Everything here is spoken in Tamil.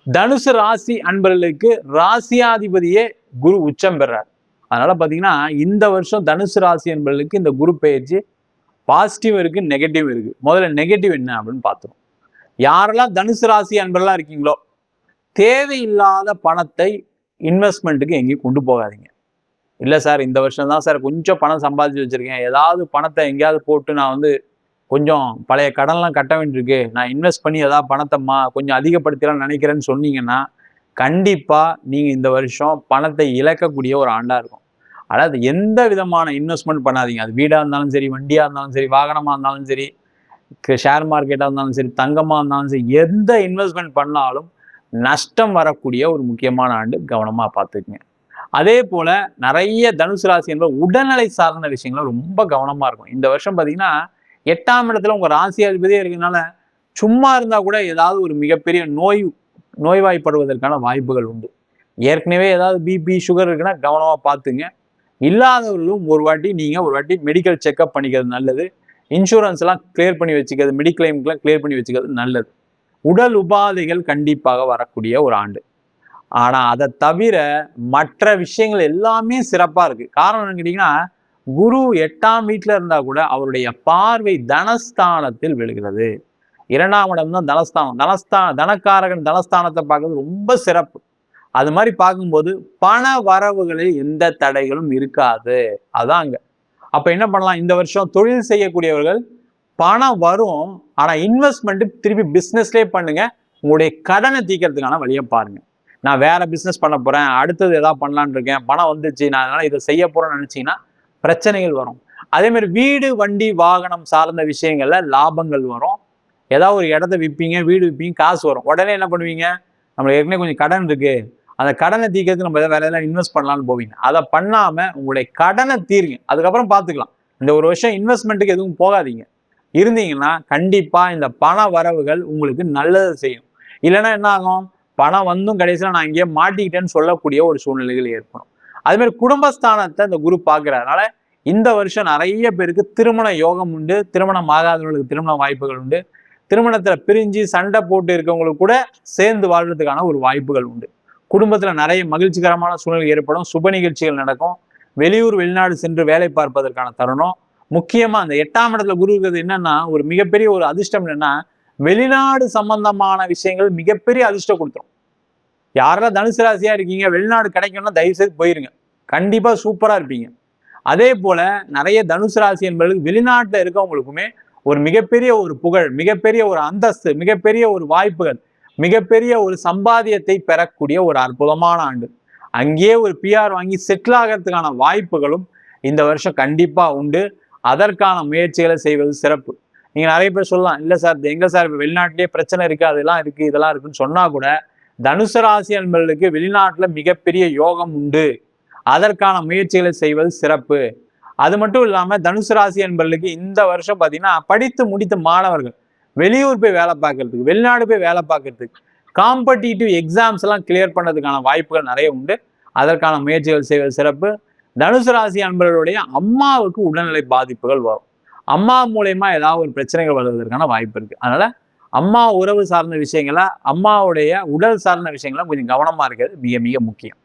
தனுசு ராசி அன்பர்களுக்கு ராசியாதிபதியே குரு உச்சம் பெறார். அதனால பாத்தீங்கன்னா இந்த வருஷம் தனுசு ராசி அன்பர்களுக்கு இந்த குரு பயிற்சி பாசிட்டிவ் இருக்கு, நெகட்டிவ் இருக்கு. முதல்ல நெகட்டிவ் என்ன அப்படின்னு பார்த்துருவோம். யாரெல்லாம் தனுசு ராசி அன்பர்களா இருக்கீங்களோ, தேவையில்லாத பணத்தை இன்வெஸ்ட்மெண்ட்டுக்கு எங்கேயும் கொண்டு போகாதீங்க. இல்லை சார், இந்த வருஷம் தான் சார் கொஞ்சம் பணம் சம்பாதிச்சு வச்சிருக்கேன், ஏதாவது பணத்தை எங்கேயாவது போட்டு நான் கொஞ்சம் பழைய கடன்லாம் கட்ட வேண்டியிருக்கு, நான் இன்வெஸ்ட் பண்ணி ஏதாவது பணத்தை கொஞ்சம் அதிகப்படுத்தலாம் நினைக்கிறேன்னு சொன்னீங்கன்னா கண்டிப்பா நீங்க இந்த வருஷம் பணத்தை இழக்கக்கூடிய ஒரு ஆண்டா இருக்கும். அதாவது எந்த விதமான இன்வெஸ்ட்மெண்ட் பண்ணாதீங்க. அது வீடா இருந்தாலும் சரி, வண்டியா இருந்தாலும் சரி, வாகனமா இருந்தாலும் சரி, ஷேர் மார்க்கெட்டா இருந்தாலும் சரி, தங்கமா இருந்தாலும் சரி, எந்த இன்வெஸ்ட்மெண்ட் பண்ணாலும் நஷ்டம் வரக்கூடிய ஒரு முக்கியமான ஆண்டு. கவனமா பார்த்துக்குங்க. அதே போல நிறைய தனுசு ராசி என்பது உடல்நிலை சார்ந்த விஷயங்களும் ரொம்ப கவனமா இருக்கும். இந்த வருஷம் பார்த்தீங்கன்னா 8ஆம் இடத்துல உங்க ராசி அதிபதியே இருக்கிறதுனால சும்மா இருந்தா கூட ஏதாவது ஒரு மிகப்பெரிய நோய்வாய்ப்படுவதற்கான வாய்ப்புகள் உண்டு. ஏற்கனவே ஏதாவது பிபி சுகர் இருக்குன்னா கவனமா பார்த்துங்க. இல்லாதவர்களும் ஒரு வாட்டி மெடிக்கல் செக்அப் பண்ணிக்கிறது நல்லது. இன்சூரன்ஸ் எல்லாம் கிளியர் பண்ணி வச்சுக்கிறது, மெடிக்ளைம்லாம் கிளியர் பண்ணி வச்சுக்கிறது நல்லது. உடல் உபாதைகள் கண்டிப்பாக வரக்கூடிய ஒரு ஆண்டு. ஆனா அதை தவிர மற்ற விஷயங்கள் எல்லாமே சிறப்பா இருக்கு. காரணம் என்னன்னு கேட்டீங்கன்னா, குரு 8ஆம் வீட்டுல இருந்தா கூட அவருடைய பார்வை தனஸ்தானத்தில் விழுகிறது. 2ஆம் இடம் தான் தனஸ்தானம். தனக்காரகன் தனஸ்தானத்தை பார்க்கறது ரொம்ப சிறப்பு. அது மாதிரி பார்க்கும்போது பண வரவுகளில் எந்த தடைகளும் இருக்காது. அதாங்க. அப்ப என்ன பண்ணலாம், இந்த வருஷம் தொழில் செய்யக்கூடியவர்கள் பணம் வரும், ஆனா இன்வெஸ்ட்மெண்ட் திருப்பி பிசினஸ்லேயே பண்ணுங்க. உங்களுடைய கடனை தீர்க்கறதுக்கான வழியை பாருங்க. நான் வேற பிசினஸ் பண்ண போறேன், அடுத்தது ஏதாவது பண்ணலான்னு இருக்கேன், பணம் வந்துச்சு, நான் அதனால இதை செய்ய போறேன்னு நினைச்சீங்கன்னா பிரச்சனைகள் வரும். அதே மாதிரி வீடு வண்டி வாகனம் சார்ந்த விஷயங்கள்ல லாபங்கள் வரும். ஏதாவது ஒரு இடத்த விற்பீங்க, வீடு விற்பீங்க, காசு வரும். உடனே என்ன பண்ணுவீங்க, நம்மளுக்கு ஏற்கனவே கொஞ்சம் கடன் இருக்கு, அந்த கடனை தீர்க்கறதுக்கு நம்ம வேற ஏதாவது இன்வெஸ்ட் பண்ணலாம்னு போவீங்க. அதை பண்ணாம உங்களுடைய கடனை தீருங்க, அதுக்கப்புறம் பார்த்துக்கலாம். இந்த ஒரு வருஷம் இன்வெஸ்ட்மெண்ட்டுக்கு எதுவும் போகாதீங்க. இருந்தீங்கன்னா கண்டிப்பா இந்த பண வரவுகள் உங்களுக்கு நல்லது செய்யும். இல்லைன்னா என்ன ஆகும், பணம் வந்தும் கடைசியில் நான் இங்கேயே மாட்டிக்கிட்டேன்னு சொல்லக்கூடிய ஒரு சூழ்நிலைகள் ஏற்படும். அதே மாதிரி குடும்பஸ்தானத்தை இந்த குரு பார்க்கறதுனால இந்த வருஷம் நிறைய பேருக்கு திருமண யோகம் உண்டு. திருமணம் ஆகாதவர்களுக்கு திருமண வாய்ப்புகள் உண்டு. திருமணத்துல பிரிஞ்சு சண்டை போட்டு இருக்கவங்களுக்கு கூட சேர்ந்து வாழ்றதுக்கான ஒரு வாய்ப்புகள் உண்டு. குடும்பத்துல நிறைய மகிழ்ச்சிகரமான சூழ்நிலை ஏற்படும். சுப நிகழ்ச்சிகள் நடக்கும். வெளியூர் வெளிநாடு சென்று வேலை பார்ப்பதற்கான தருணம். முக்கியமா அந்த 8ஆம் இடத்துல குரு இருக்கிறது என்னன்னா, ஒரு மிகப்பெரிய ஒரு அதிர்ஷ்டம் என்னன்னா, வெளிநாடு சம்பந்தமான விஷயங்கள் மிகப்பெரிய அதிர்ஷ்டம் கொடுத்துரும். யாரெல்லாம் தனுசு ராசியா இருக்கீங்க, வெளிநாடு கிடைக்கணும்னா தயவு செய்து போயிருங்க, கண்டிப்பா சூப்பரா இருப்பீங்க. அதே போல நிறைய தனுசு ராசி என்பவர்களுக்கு வெளிநாட்டுல இருக்கவங்களுக்குமே ஒரு மிகப்பெரிய ஒரு புகழ், மிகப்பெரிய ஒரு அந்தஸ்து, மிகப்பெரிய ஒரு வாய்ப்புகள், மிகப்பெரிய ஒரு சம்பாத்தியத்தை பெறக்கூடிய ஒரு அற்புதமான ஆண்டு. அங்கேயே ஒரு பிஆர் வாங்கி செட்டில் ஆகிறதுக்கான வாய்ப்புகளும் இந்த வருஷம் கண்டிப்பா உண்டு. அதற்கான முயற்சிகளை செய்வது சிறப்பு. நீங்க நிறைய பேர் சொல்லலாம், இல்லை சார் எங்க சார் இப்போ வெளிநாட்டிலேயே பிரச்சனை இருக்கு, அதெல்லாம் இருக்கு, இதெல்லாம் இருக்குன்னு சொன்னா கூட தனுசு ராசி என்பவர்களுக்கு வெளிநாட்டுல மிகப்பெரிய யோகம் உண்டு. அதற்கான முயற்சிகளை செய்வது சிறப்பு. அது மட்டும் இல்லாம தனுசு ராசி என்பவர்களுக்கு இந்த வருஷம் பார்த்தீங்கன்னா, படித்து முடித்த மாணவர்கள் வெளியூர் போய் வேலை பார்க்கறதுக்கு, வெளிநாடு போய் வேலை பார்க்கறதுக்கு, காம்படிட்டிவ் எக்ஸாம்ஸ் எல்லாம் கிளியர் பண்ணதுக்கான வாய்ப்புகள் நிறைய உண்டு. அதற்கான முயற்சிகள் செய்வது சிறப்பு. தனுசு ராசி அன்பர்களுடைய அம்மாவுக்கு உடல்நிலை பாதிப்புகள் வரும். அம்மா மூலயமா ஏதாவது ஒரு பிரச்சனைகள் வருவதற்கான வாய்ப்பு இருக்கு. அதனால அம்மா உறவு சார்ந்த விஷயங்கள, அம்மாவுடைய உடல் சார்ந்த விஷயங்கள கொஞ்சம் கவனமா இருக்கிறது மிக மிக முக்கியம்.